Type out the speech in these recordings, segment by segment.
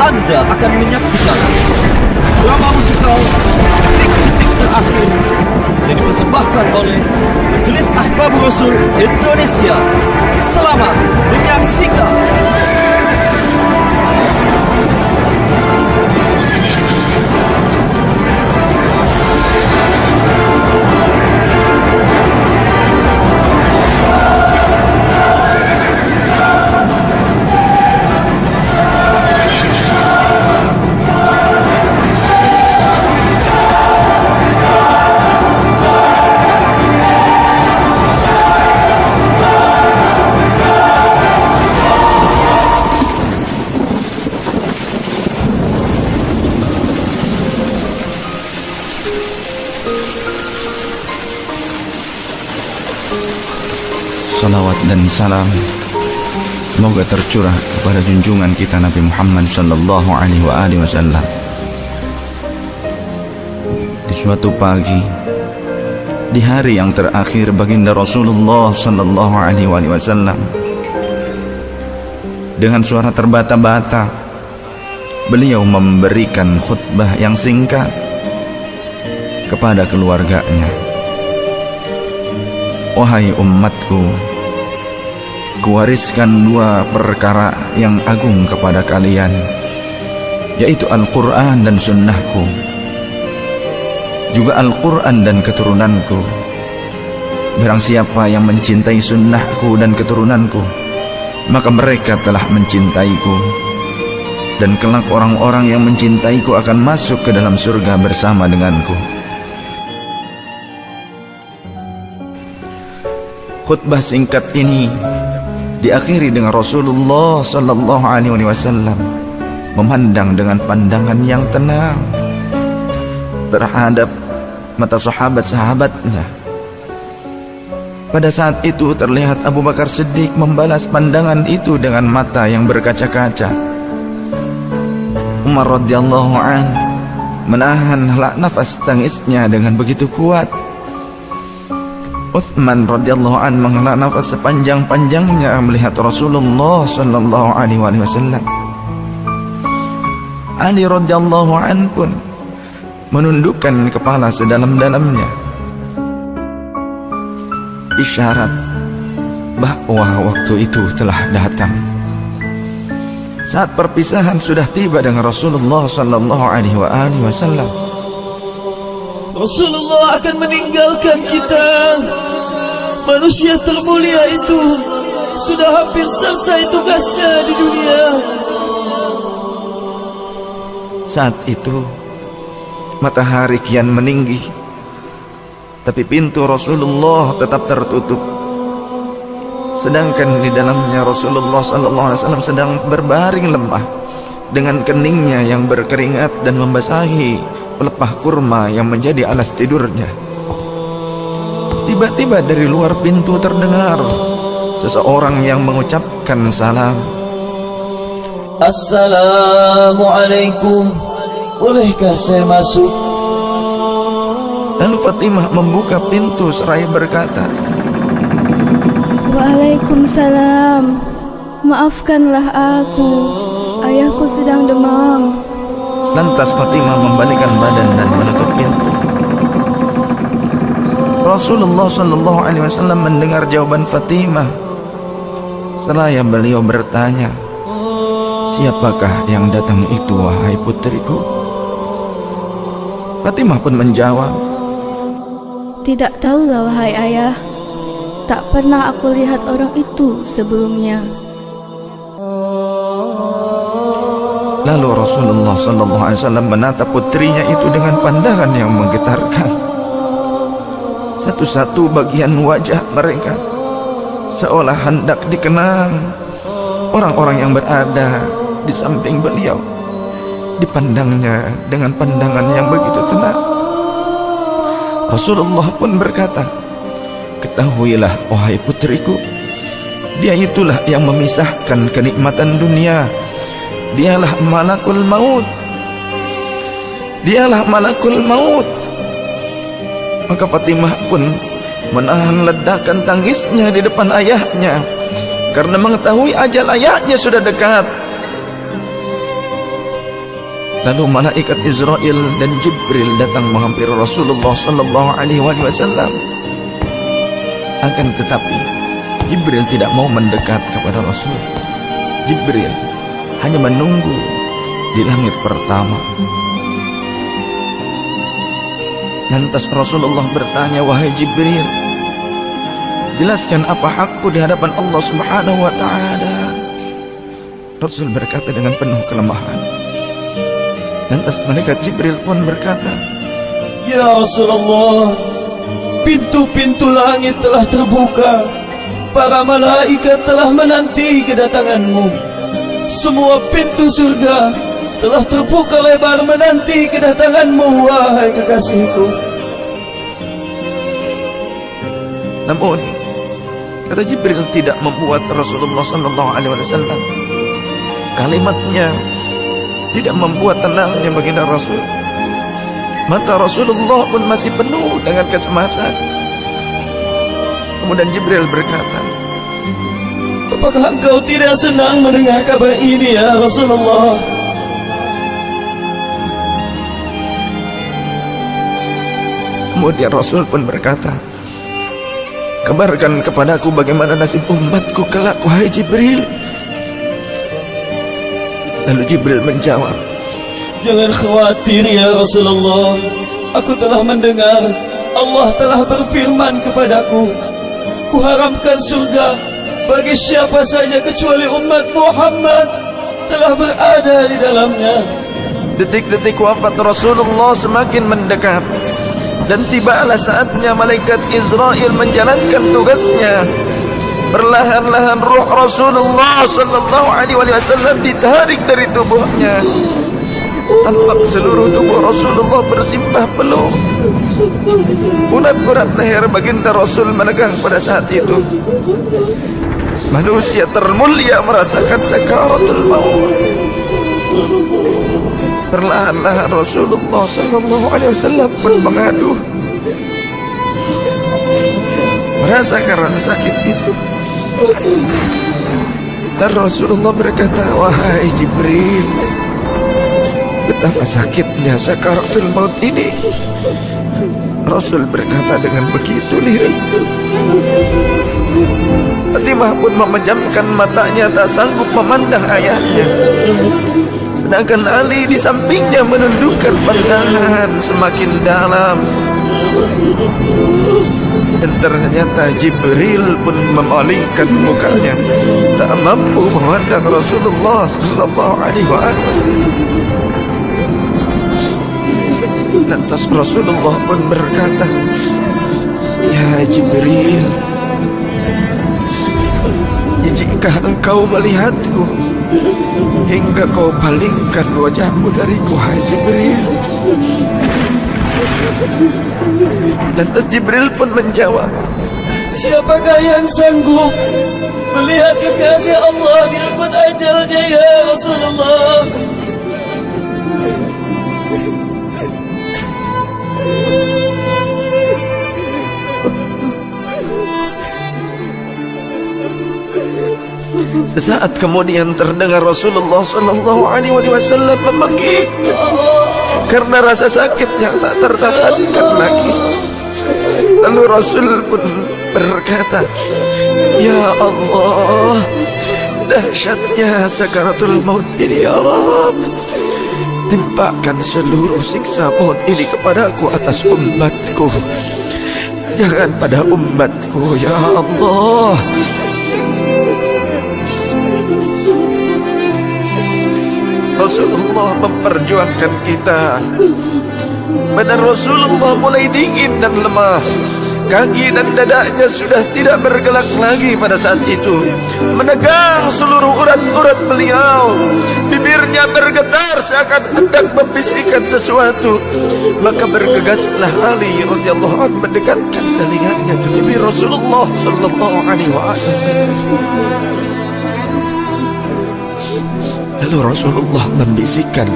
Anda akan menyaksikan drama musikal Detik-Detik Terakhir yang dipersembahkan oleh Majelis Ahbabur Rasul Indonesia. Selamat menyaksikan. Salawat dan salam semoga tercurah kepada junjungan kita Nabi Muhammad sallallahu alaihi wasallam. Di suatu pagi, di hari yang terakhir baginda Rasulullah sallallahu alaihi wasallam, dengan suara terbata-bata beliau memberikan khutbah yang singkat kepada keluarganya. Wahai umatku, kuwariskan dua perkara yang agung kepada kalian, yaitu Al-Quran dan sunnahku, juga Al-Quran dan keturunanku. Barang siapa yang mencintai sunnahku dan keturunanku, maka mereka telah mencintaiku, dan kelak orang-orang yang mencintaiku akan masuk ke dalam surga bersama denganku. Khutbah singkat ini diakhiri dengan Rasulullah sallallahu alaihi wasallam memandang dengan pandangan yang tenang terhadap mata sahabat-sahabatnya. Pada saat itu terlihat Abu Bakar Siddiq membalas pandangan itu dengan mata yang berkaca-kaca. Umar radhiyallahu an menahan nafas tangisnya dengan begitu kuat. Utsman radhiyallahu an menghela nafas sepanjang-panjangnya melihat Rasulullah sallallahu alaihi wasallam. Ali radhiyallahu an pun menundukkan kepala sedalam-dalamnya, isyarat bahwa waktu itu telah datang. Saat perpisahan sudah tiba dengan Rasulullah sallallahu alaihi wasallam. Rasulullah akan meninggalkan kita. Manusia termulia itu sudah hampir selesai tugasnya di dunia. Saat itu matahari kian meninggi, tapi pintu Rasulullah tetap tertutup. Sedangkan di dalamnya Rasulullah SAW sedang berbaring lemah dengan keningnya yang berkeringat dan membasahi pelepah kurma yang menjadi alas tidurnya. Tiba-tiba dari luar pintu terdengar seseorang yang mengucapkan salam. Assalamualaikum, bolehkah saya masuk? Lalu Fatimah membuka pintu seraya berkata, Waalaikumsalam, maafkanlah aku, ayahku sedang demam. Lantas Fatimah membalikkan badan dan menutup pintu. Rasulullah sallallahu alaihi wasallam mendengar jawaban Fatimah. Seraya beliau bertanya, siapakah yang datang itu wahai putriku? Fatimah pun menjawab, Tidak tahulah wahai ayah, tak pernah aku lihat orang itu sebelumnya. Lalu Rasulullah sallallahu alaihi wasallam menatap putrinya itu dengan pandangan yang menggetarkan. Satu-satu bagian wajah mereka seolah hendak dikenang. Orang-orang yang berada di samping beliau dipandangnya dengan pandangan yang begitu tenang. Rasulullah pun berkata, ketahuilah wahai putriku, dia itulah yang memisahkan kenikmatan dunia. Dialah malakul maut. Dialah malakul maut. Maka Fatimah pun menahan ledakan tangisnya di depan ayahnya karena mengetahui ajal ayahnya sudah dekat. Lalu malaikat Israel dan Jibril datang menghampiri Rasulullah sallallahu alaihi wasallam. Akan tetapi Jibril tidak mau mendekat kepada Rasul. Jibril hanya menunggu di langit pertama. Lantas Rasulullah bertanya, "Wahai Jibril, jelaskan apa hakku di hadapan Allah Subhanahu wa ta'ala." Rasul berkata dengan penuh kelemahan. Lantas malaikat Jibril pun berkata, Ya Rasulullah, pintu-pintu langit telah terbuka. Para malaikat telah menanti kedatanganmu. Semua pintu surga telah terbuka lebar menanti kedatanganmu, wahai kekasihku. namun kata Jibril tidak membuat Rasulullah sallallahu alaihi wasallam. Kalimatnya tidak membuat tenangnya baginda Rasul. Mata Rasulullah pun masih penuh dengan kecemasan. Kemudian Jibril berkata, Apakah engkau tidak senang mendengar kabar ini ya Rasulullah? Kemudian Rasul pun berkata, kabarkan kepadaku bagaimana nasib umatku kelak, wahai Jibril. Lalu Jibril menjawab, Jangan khawatir ya Rasulullah. Aku telah mendengar Allah telah berfirman kepadaku, Kuharamkan surga bagi siapa saja kecuali umat Muhammad telah berada di dalamnya. detik-detik wafat Rasulullah semakin mendekat, dan tibalah saatnya malaikat Israel menjalankan tugasnya. Perlahan-lahan ruh Rasulullah sallallahu alaihi wasallam ditarik dari tubuhnya. Tampak seluruh tubuh Rasulullah bersimbah peluh. Urat-urat leher baginda Rasul menegang pada saat itu. Manusia termulia merasakan sakaratul maut. Perlahan-lahan Rasulullah sallallahu alaihi wasallam pun mengadu, merasakan rasa sakit itu. Dan Rasulullah berkata, wahai Jibril, betapa sakitnya sakaratul maut ini. Rasul berkata dengan begitu lirih. Fatimah pun memejamkan matanya, tak sanggup memandang ayahnya. Sedangkan Ali di sampingnya menundukkan pandangan semakin dalam. Dan ternyata Jibril pun memalingkan mukanya, tak mampu memandang Rasulullah sallallahu alaihi wasallam. Lantas Rasulullah pun berkata, Ya Jibril, jika engkau melihatku hingga kau palingkan wajahmu dariku, hai Jibril. Lantas Jibril pun menjawab, Siapakah yang sanggup melihat kekasih Allah direbut ajalnya ya Rasulullah? Sesaat kemudian terdengar Rasulullah sallallahu alaihi wasallam memekik karena rasa sakit yang tak tertahankan lagi. Lalu Rasul pun berkata, Ya Allah, dahsyatnya sakaratul maut ini ya Rabb. Timpakan seluruh siksa maut ini kepadaku atas umatku, jangan pada umatku ya Allah. Rasulullah memperjuangkan kita. Badan Rasulullah mulai dingin dan lemah. Kaki dan dadanya sudah tidak bergerak lagi pada saat itu. Menegang seluruh urat-urat beliau. Bibirnya bergetar seakan hendak membisikkan sesuatu. Maka bergegaslah Ali radhiyallahu anhu mendekatkan telinganya ke bibir Rasulullah sallallahu alaihi wasallam. Lalu Rasulullah membisikkan,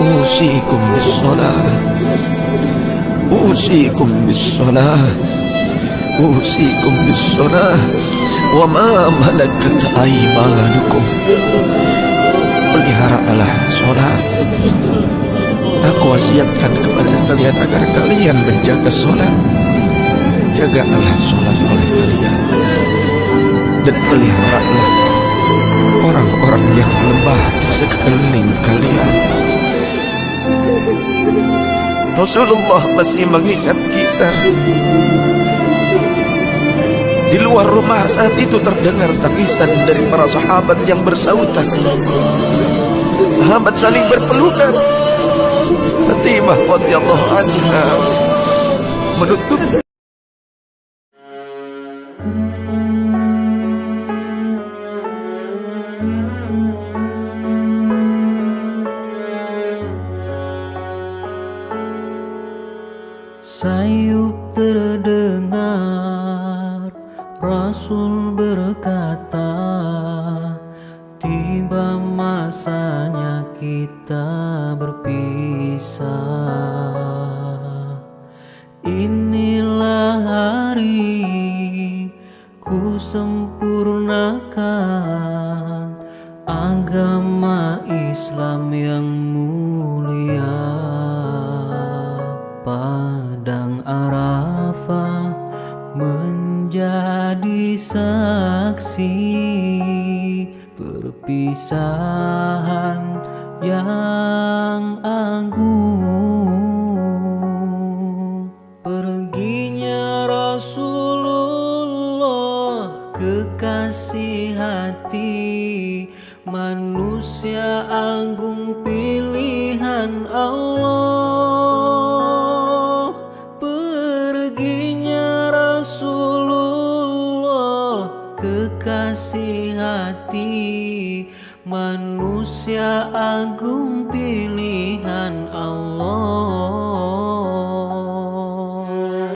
Usikum bis-salah, Usikum bis-salah, Usikum bis-salah, wa ma malakat aymanukum. peliharalah sholat. Aku wasiatkan kepada kalian agar kalian menjaga sholat. Jagalah sholat oleh kalian, dan peliharalah orang-orang yang lemah di sekeliling kalian. Rasulullah masih mengingat kita. Di luar rumah saat itu terdengar tangisan dari para sahabat yang bersautan. Sahabat saling berpelukan. Fatimah radhiyallahu anha menutup sayup terdengar Rasul berkata, tiba masanya kita berpisah. Inilah hari ku sempurnakan agama Islam yang mulia. Padang Arafah menjadi saksi perpisahan yang agung. Perginya Rasulullah, kekasih hati, manusia agung pilihan Allah. Perginya Rasulullah, kekasih hati, manusia agung pilihan Allah.